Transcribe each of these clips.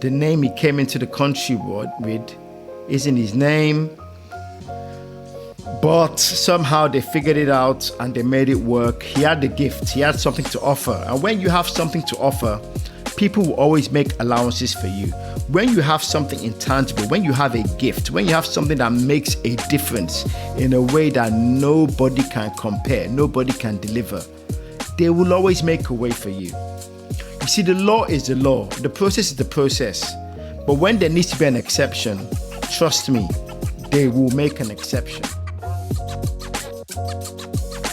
the name he came into the country with isn't his name. But somehow they figured it out and they made it work. He had the gift. He had something to offer. And when you have something to offer, people will always make allowances for you. When you have something intangible, when you have a gift, when you have something that makes a difference in a way that nobody can compare, nobody can deliver, they will always make a way for you. You see, the law is the law. The process is the process. But when there needs to be an exception, trust me, they will make an exception.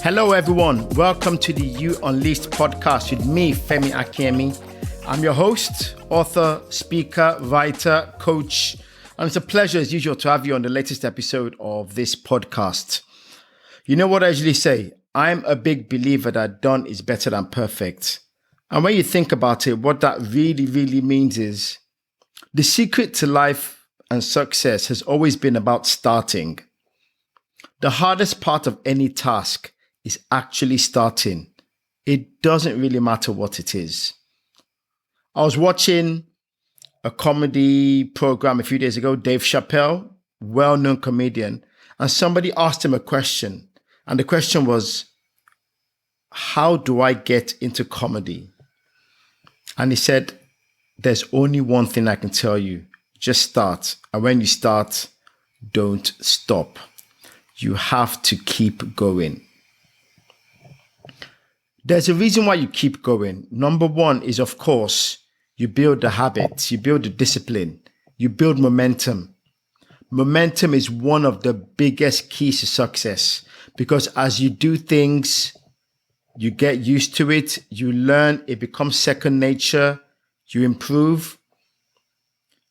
Hello everyone, welcome to the You Unleashed podcast with me, Femi Akiemi. I'm your host, author, speaker, writer, coach, and it's a pleasure as usual to have you on the latest episode of this podcast. You know what I usually say, I'm a big believer that done is better than perfect. And when you think about it, what that really means is the secret to life and success has always been about starting. The hardest part of any task is actually starting. It doesn't really matter what it is. I was watching a comedy program a few days ago, Dave Chappelle, well-known comedian, and somebody asked him a question. And the question was, how do I get into comedy? And he said, there's only one thing I can tell you. Just start. And when you start, don't stop. You have to keep going. There's a reason why you keep going. Number one is, of course, you build the habits, you build the discipline, you build momentum. Momentum is one of the biggest keys to success because as you do things, you get used to it, you learn, it becomes second nature, you improve.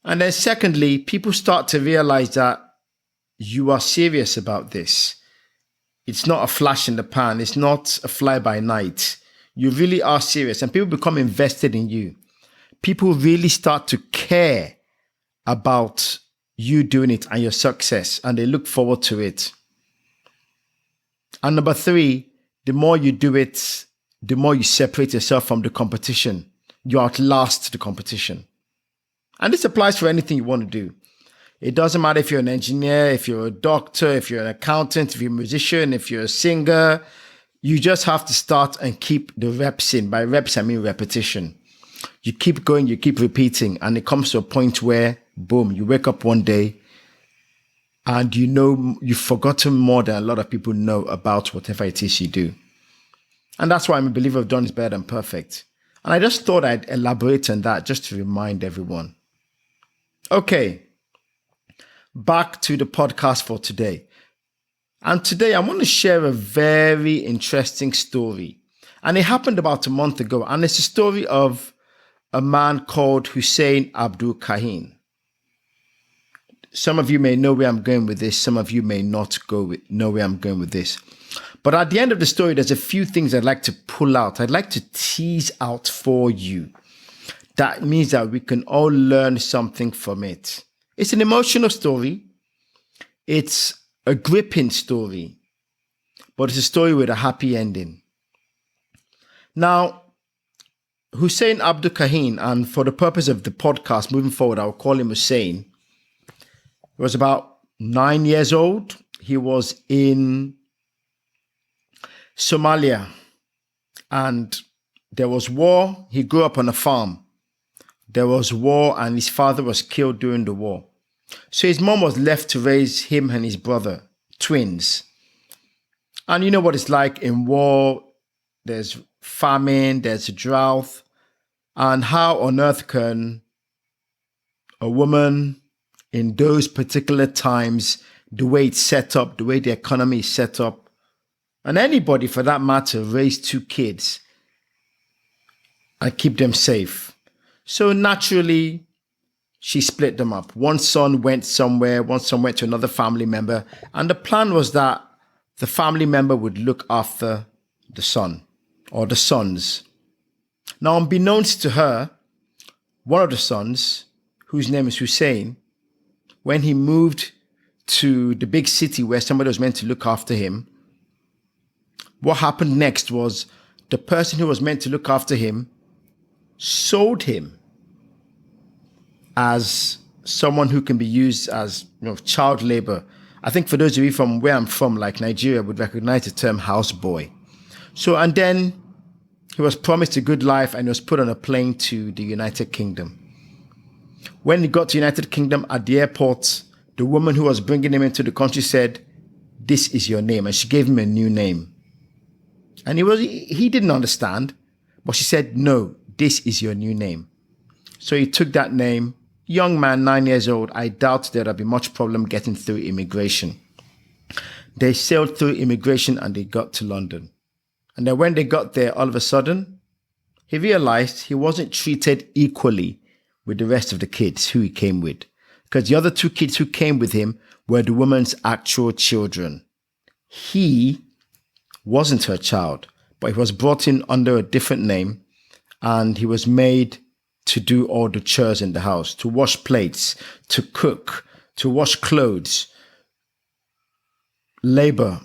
And then secondly, people start to realize that you are serious about this. It's not a flash in the pan. It's not a fly by night. You really are serious and people become invested in you. People really start to care about you doing it and your success and they look forward to it. And number three, the more you do it, the more you separate yourself from the competition. You outlast the competition. And this applies for anything you want to do. It doesn't matter if you're an engineer, if you're a doctor, if you're an accountant, if you're a musician, if you're a singer. You just have to start and keep the reps in. By reps, I mean repetition. You keep going, you keep repeating, and it comes to a point where, boom, you wake up one day and you know you've forgotten more than a lot of people know about whatever it is you do. And that's why I'm a believer of done is better than perfect. And I just thought I'd elaborate on that just to remind everyone. Okay. Back to the podcast for today. And today I want to share a very interesting story. And it happened about a month ago. And it's a story of a man called Hussein Abdi Kahin. Some of you may know where I'm going with this. Some of you may not know where I'm going with this. But at the end of the story, there's a few things I'd like to pull out. I'd like to tease out for you. That means that we can all learn something from it. It's an emotional story. It's a gripping story, but it's a story with a happy ending. Now, Hussein Abdi Kahin, and for the purpose of the podcast moving forward, I'll call him Hussein. He was about 9 years old. He was in Somalia and there was war. He grew up on a farm. There was war and his father was killed during the war. So his mom was left to raise him and his brother, twins. And you know what it's like in war. There's famine, there's drought. And how on earth can a woman in those particular times, the way it's set up, the way the economy is set up, and anybody for that matter, raise two kids and keep them safe? So naturally, she split them up. One son went somewhere, one son went to another family member. And the plan was that the family member would look after the son or the sons. Now, unbeknownst to her, one of the sons, whose name is Hussein, when he moved to the big city where somebody was meant to look after him, what happened next was the person who was meant to look after him sold him as someone who can be used as child labor. I think for those of you from where I'm from, like Nigeria, would recognize the term houseboy. So, and then he was promised a good life and he was put on a plane to the United Kingdom. When he got to United Kingdom at the airport, the woman who was bringing him into the country said, "This is your name." And she gave him a new name. And he didn't understand, but she said, "No, this is your new name." So he took that name. Young man, 9 years old. I doubt there'd be much problem getting through immigration. They sailed through immigration and they got to London. And then when they got there, all of a sudden, he realized he wasn't treated equally with the rest of the kids who he came with. Because the other two kids who came with him were the woman's actual children. He wasn't her child, but he was brought in under a different name and he was made to do all the chores in the house, to wash plates, to cook, to wash clothes. Labor,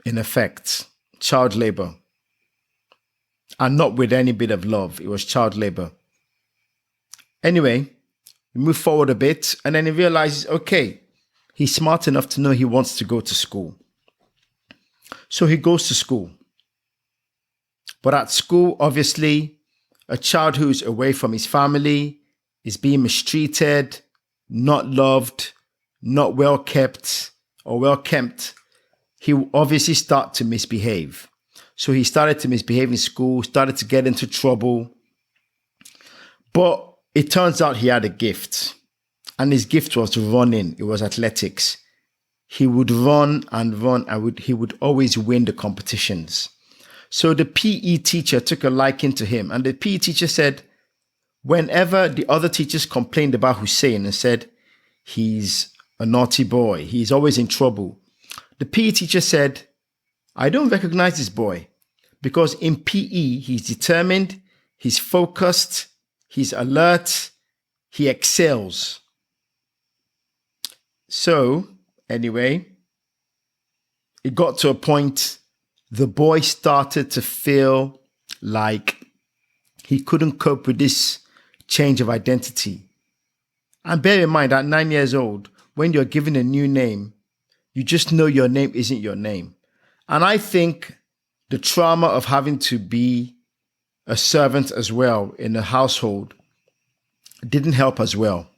in effect, child labor. And not with any bit of love. It was child labor. Anyway, we move forward a bit and then he realizes, okay, he's smart enough to know he wants to go to school. So he goes to school. But at school, obviously, a child who's away from his family is being mistreated, not loved, not well kept or well kept. He will obviously start to misbehave. So he started to misbehave in school, started to get into trouble. But it turns out he had a gift. And his gift was running. It was athletics. He would run and run and he would always win the competitions. So the PE teacher took a liking to him. And the PE teacher said, whenever the other teachers complained about Hussein and said, he's a naughty boy, he's always in trouble, the PE teacher said, I don't recognize this boy because in PE, he's determined, he's focused, he's alert, he excels. So, anyway, it got to a point the boy started to feel like he couldn't cope with this change of identity. And bear in mind, at 9 years old, when you're given a new name, you just know your name isn't your name. And I think the trauma of having to be a servant as well in a household didn't help as well.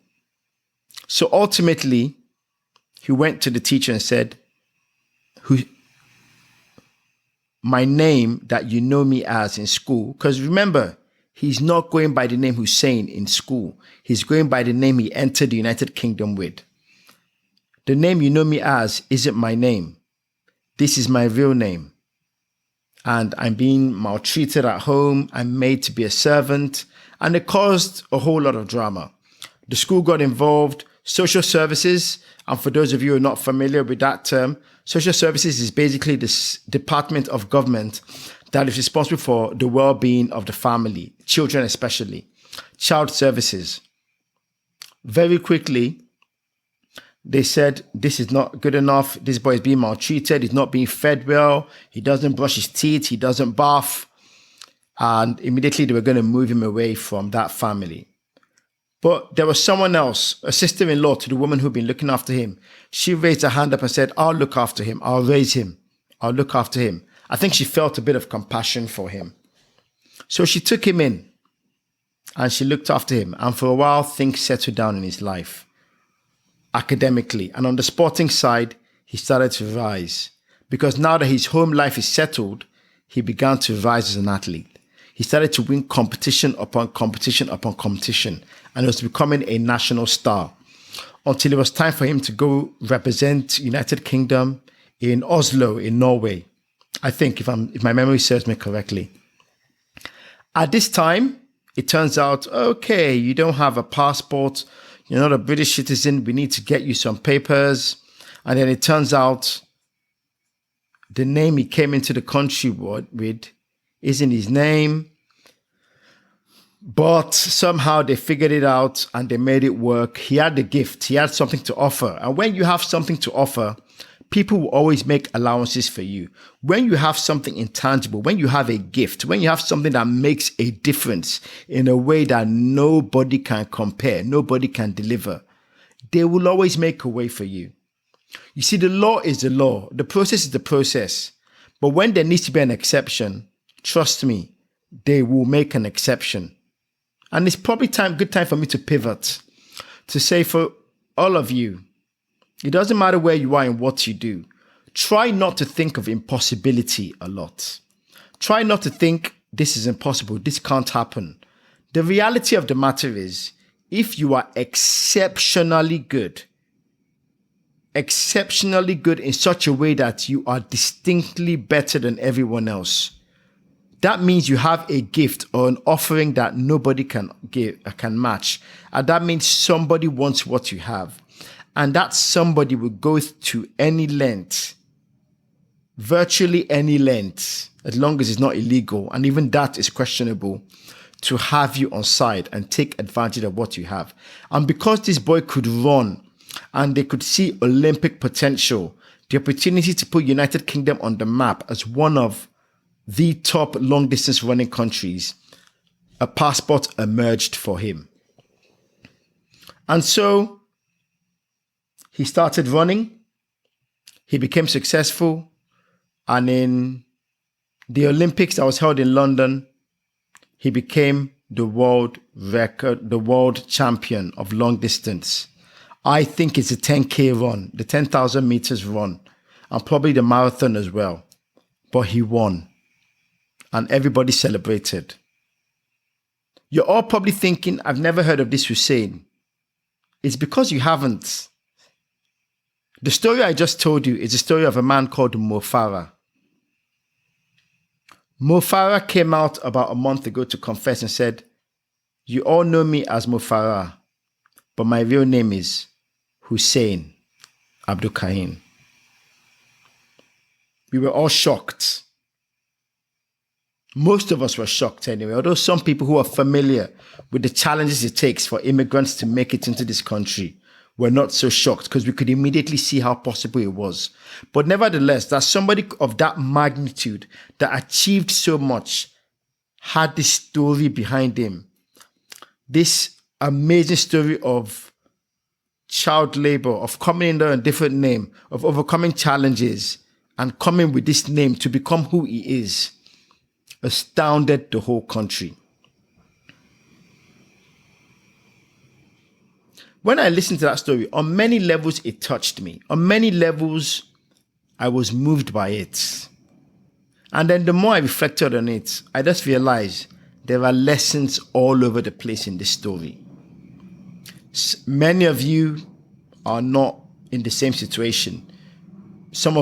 So ultimately, he went to the teacher and said, my name that you know me as in school, because remember, he's not going by the name Hussein in school. He's going by the name he entered the United Kingdom with. The name you know me as isn't my name. This is my real name. And I'm being maltreated at home. I'm made to be a servant. And it caused a whole lot of drama. The school got involved. Social services, and for those of you who are not familiar with that term, social services is basically this department of government that is responsible for the well-being of the family, children especially, child services. Very quickly, they said, this is not good enough. This boy is being maltreated. He's not being fed well. He doesn't brush his teeth. He doesn't bath. And immediately they were going to move him away from that family. But there was someone else, a sister-in-law to the woman who'd been looking after him. She raised her hand up and said, I'll look after him. I'll raise him. I'll look after him. I think she felt a bit of compassion for him. So she took him in and she looked after him. And for a while, things settled down in his life academically. And on the sporting side, he started to rise. Because now that his home life is settled, he began to rise as an athlete. He started to win competition upon competition upon competition. And was becoming a national star until it was time for him to go represent United Kingdom in Oslo, in Norway. I think, if my memory serves me correctly. At this time, it turns out, okay, you don't have a passport. You're not a British citizen. We need to get you some papers. And then it turns out the name he came into the country with isn't his name. But somehow they figured it out and they made it work. He had the gift. He had something to offer. And when you have something to offer, people will always make allowances for you. When you have something intangible, when you have a gift, when you have something that makes a difference in a way that nobody can compare, nobody can deliver, they will always make a way for you. You see, the law is the law. The process is the process. But when there needs to be an exception, trust me, they will make an exception. And it's probably good time for me to pivot, to say for all of you, it doesn't matter where you are and what you do. Try not to think of impossibility a lot. Try not to think this is impossible, this can't happen. The reality of the matter is, if you are exceptionally good in such a way that you are distinctly better than everyone else, that means you have a gift or an offering that nobody can match. And that means somebody wants what you have. And that somebody will go to any length, virtually any length, as long as it's not illegal, and even that is questionable, to have you on side and take advantage of what you have. And because this boy could run and they could see Olympic potential, the opportunity to put United Kingdom on the map as one of the top long distance running countries, a passport emerged for him. And so he started running, he became successful, and in the Olympics that was held in London, he became the world champion of long distance. I think it's a 10K run, the 10,000 meters run, and probably the marathon as well. But he won, and everybody celebrated. You're all probably thinking, I've never heard of this Hussein. It's because you haven't. The story I just told you is the story of a man called Farah. Farah came out about a month ago to confess and said, you all know me as Farah, but my real name is Hussein Abdi Kahin. We were all shocked. Most of us were shocked anyway, although some people who are familiar with the challenges it takes for immigrants to make it into this country were not so shocked because we could immediately see how possible it was. But nevertheless, that somebody of that magnitude that achieved so much had this story behind him. This amazing story of child labor, of coming under a different name, of overcoming challenges and coming with this name to become who he is, astounded the whole country. When I listened to that story, on many levels, it touched me. On many levels, I was moved by it. And then the more I reflected on it, I just realized there are lessons all over the place in this story. Many of you are not in the same situation. Some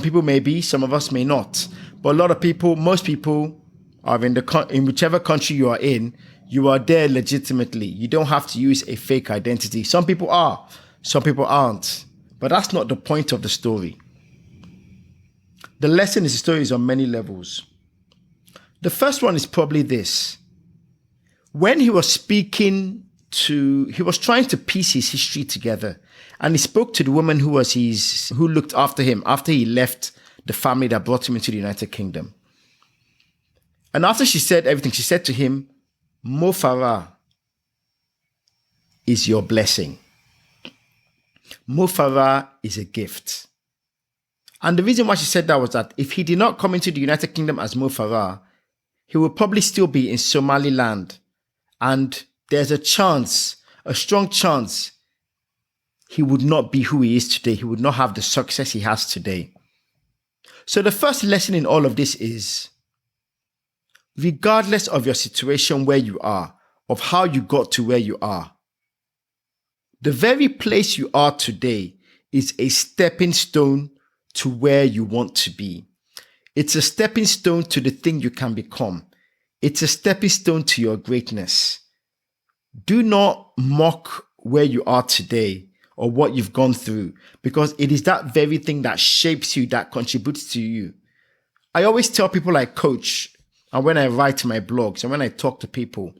people may be, some of us may not. But a lot of people, most people are in whichever country you are in, you are there legitimately. You don't have to use a fake identity. Some people are, some people aren't. But that's not the point of the story. The lesson in the story is on many levels. The first one is probably this. When he was he was trying to piece his history together. And he spoke to the woman who looked after him after he left the family that brought him into the United Kingdom. And after she said everything, she said to him, Farah is your blessing. Farah is a gift. And the reason why she said that was that if he did not come into the United Kingdom as Farah, he would probably still be in Somaliland. And there's a strong chance, he would not be who he is today. He would not have the success he has today. So the first lesson in all of this is, regardless of your situation where you are, of how you got to where you are, the very place you are today is a stepping stone to where you want to be. It's a stepping stone to the thing you can become. It's a stepping stone to your greatness. Do not mock where you are today or what you've gone through, because it is that very thing that shapes you, that contributes to you. I always tell people I coach, and when I write my blogs, and when I talk to people,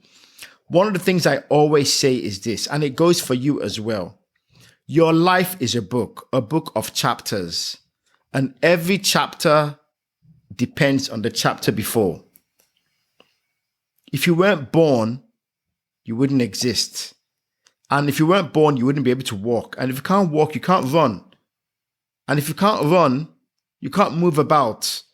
one of the things I always say is this, and it goes for you as well. Your life is a book of chapters. And every chapter depends on the chapter before. If you weren't born, you wouldn't exist. And if you weren't born, you wouldn't be able to walk. And if you can't walk, you can't run. And if you can't run, you can't move about.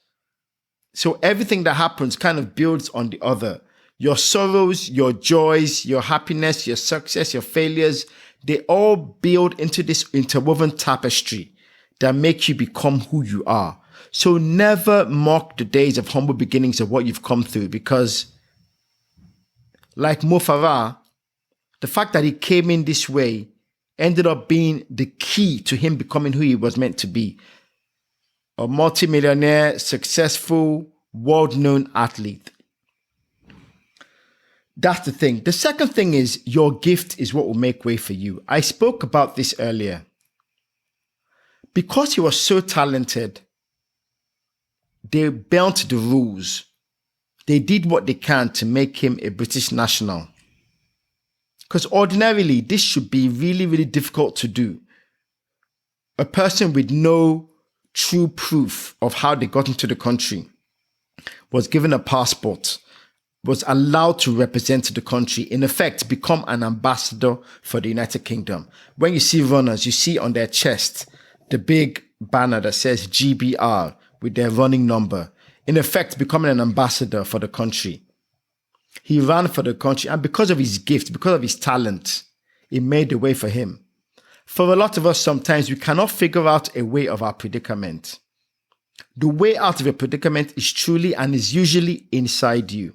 So everything that happens kind of builds on the other. Your sorrows, your joys, your happiness, your success, your failures, they all build into this interwoven tapestry that make you become who you are. So never mock the days of humble beginnings of what you've come through, because like Farah, the fact that he came in this way ended up being the key to him becoming who he was meant to be. A multimillionaire, successful, world-known athlete. That's the thing. The second thing is your gift is what will make way for you. I spoke about this earlier. Because he was so talented, they bent the rules. They did what they can to make him a British national. Because ordinarily, this should be really, really difficult to do. A person with no true proof of how they got into the country was given a passport, was allowed to represent the country, in effect, become an ambassador for the United Kingdom. When you see runners, you see on their chest the big banner that says GBR with their running number, in effect, becoming an ambassador for the country. He ran for the country, and because of his gift, because of his talent, it made the way for him. For a lot of us, sometimes we cannot figure out a way of our predicament. The way out of a predicament is truly and is usually inside you.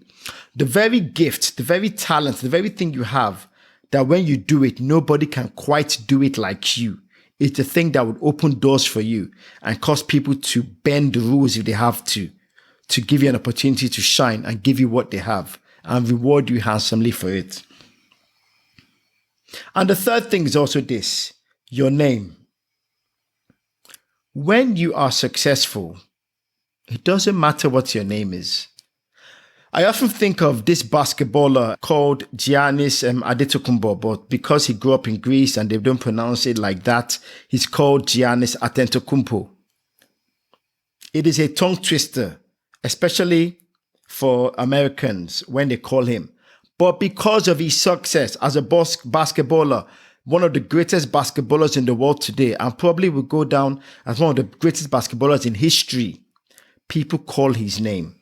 The very gift, the very talent, the very thing you have, that when you do it, nobody can quite do it like you. It's the thing that would open doors for you and cause people to bend the rules if they have to give you an opportunity to shine and give you what they have and reward you handsomely for it. And the third thing is also this, your name. When you are successful, it doesn't matter what your name is. I often think of this basketballer called Giannis Antetokounmpo, but because he grew up in Greece and they don't pronounce it like that, he's called Giannis Antetokounmpo. It is a tongue twister, especially for Americans when they call him. But because of his success as a basketballer, one of the greatest basketballers in the world today, and probably will go down as one of the greatest basketballers in history, people call his name.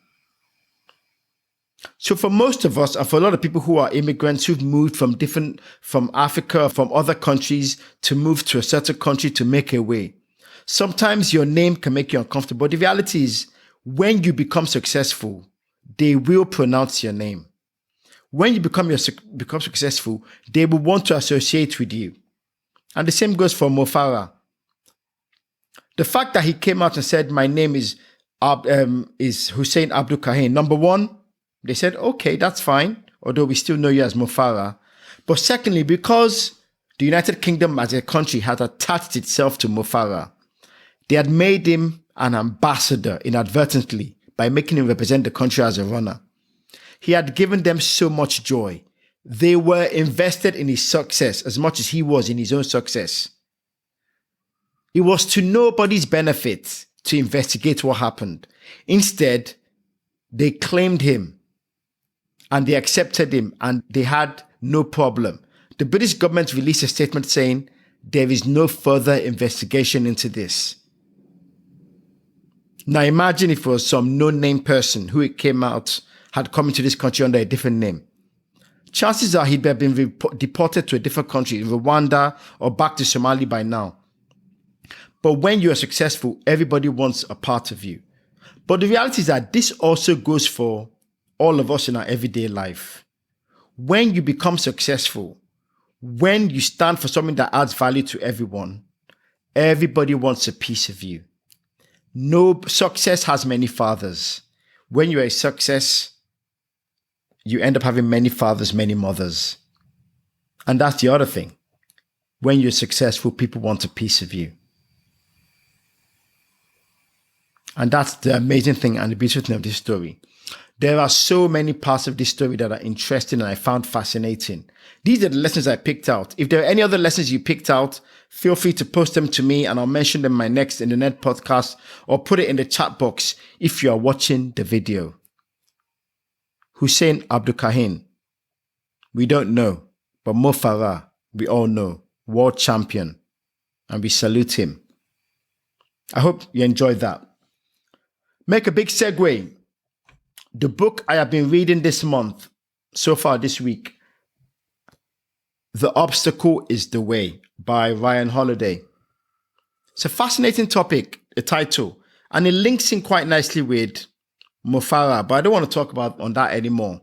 So for most of us, and for a lot of people who are immigrants who've moved from Africa, from other countries to move to a certain country to make a way, sometimes your name can make you uncomfortable. But the reality is, when you become successful, they will pronounce your name. When you become successful, they will want to associate with you. And the same goes for Farah. The fact that he came out and said, my name is Hussein Abdi Kahin. Number one, they said, okay, that's fine, although we still know you as Farah. But secondly, because the United Kingdom as a country had attached itself to Farah, they had made him an ambassador inadvertently by making him represent the country as a runner. He had given them so much joy. They were invested in his success as much as he was in his own success. It was to nobody's benefit to investigate what happened. Instead, they claimed him and they accepted him and they had no problem. The British government released a statement saying there is no further investigation into this. Now imagine if it was some no-name person who had come into this country under a different name. Chances are he'd have been deported to a different country, Rwanda or back to Somalia by now. But when you are successful, everybody wants a part of you. But the reality is that this also goes for all of us in our everyday life. When you become successful, when you stand for something that adds value to everyone, everybody wants a piece of you. No success has many fathers. When you're a success, you end up having many fathers, many mothers. And that's the other thing. When you're successful, people want a piece of you. And that's the amazing thing and the beautiful thing of this story. There are so many parts of this story that are interesting and I found fascinating. These are the lessons I picked out. If there are any other lessons you picked out, feel free to post them to me and I'll mention them in my next In the Net podcast or put it in the chat box if you are watching the video. Hussein Abdi Kahin, we don't know, but Farah, we all know, world champion, and we salute him. I hope you enjoyed that. Make a big segue. The book I have been reading this month, so far this week, The Obstacle is the Way by Ryan Holiday. It's a fascinating topic, the title, and it links in quite nicely with Farah, but I don't want to talk about on that anymore.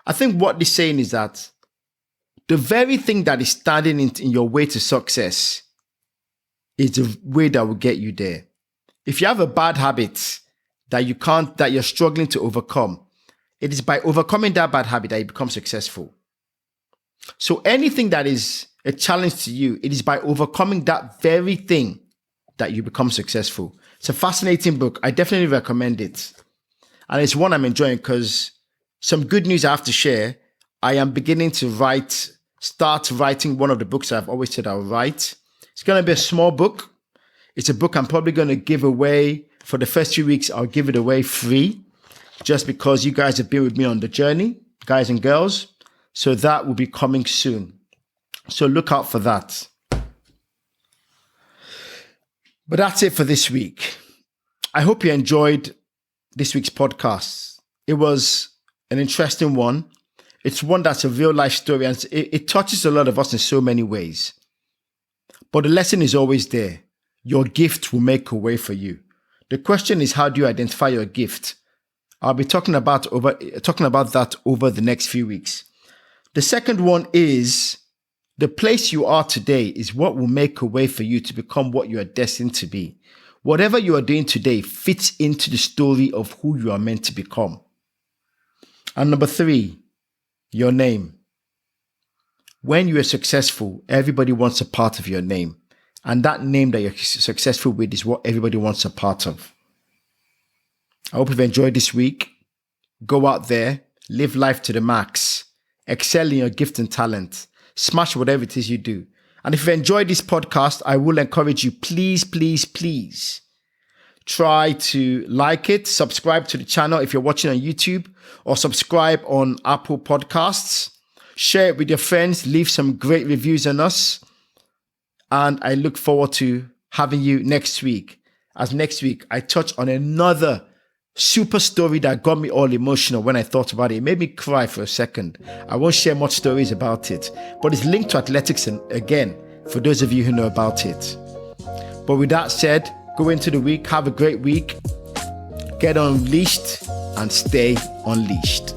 I think what they're saying is that the very thing that is standing in your way to success is the way that will get you there. If you have a bad habit that you're struggling to overcome, it is by overcoming that bad habit that you become successful. So anything that is a challenge to you, it is by overcoming that very thing that you become successful. It's a fascinating book. I definitely recommend it. And it's one I'm enjoying because some good news I have to share. I am beginning to start writing one of the books I've always said I'll write. It's going to be a small book. It's a book I'm probably going to give away. For the first few weeks, I'll give it away free just because you guys have been with me on the journey, guys and girls. So that will be coming soon. So look out for that. But that's it for this week. I hope you enjoyed this week's podcast. It was an interesting one. It's one that's a real life story and it touches a lot of us in so many ways. But the lesson is always there. Your gift will make a way for you. The question is, how do you identify your gift? I'll be talking about that over the next few weeks. The second one is the place you are today is what will make a way for you to become what you are destined to be. Whatever you are doing today fits into the story of who you are meant to become. And number 3, your name. When you are successful, everybody wants a part of your name. And that name that you're successful with is what everybody wants a part of. I hope you've enjoyed this week. Go out there, live life to the max, excel in your gift and talent, smash whatever it is you do. And if you've enjoyed this podcast, I will encourage you, please try to like it, subscribe to the channel if you're watching on YouTube, or subscribe on Apple Podcasts. Share it with your friends, leave some great reviews on us. And I look forward to having you next week. As next week, I touch on another super story that got me all emotional when I thought about it. It made me cry for a second. I won't share much stories about it, but it's linked to athletics and again, for those of you who know about it. But with that said, go into the week, have a great week, get unleashed and stay unleashed.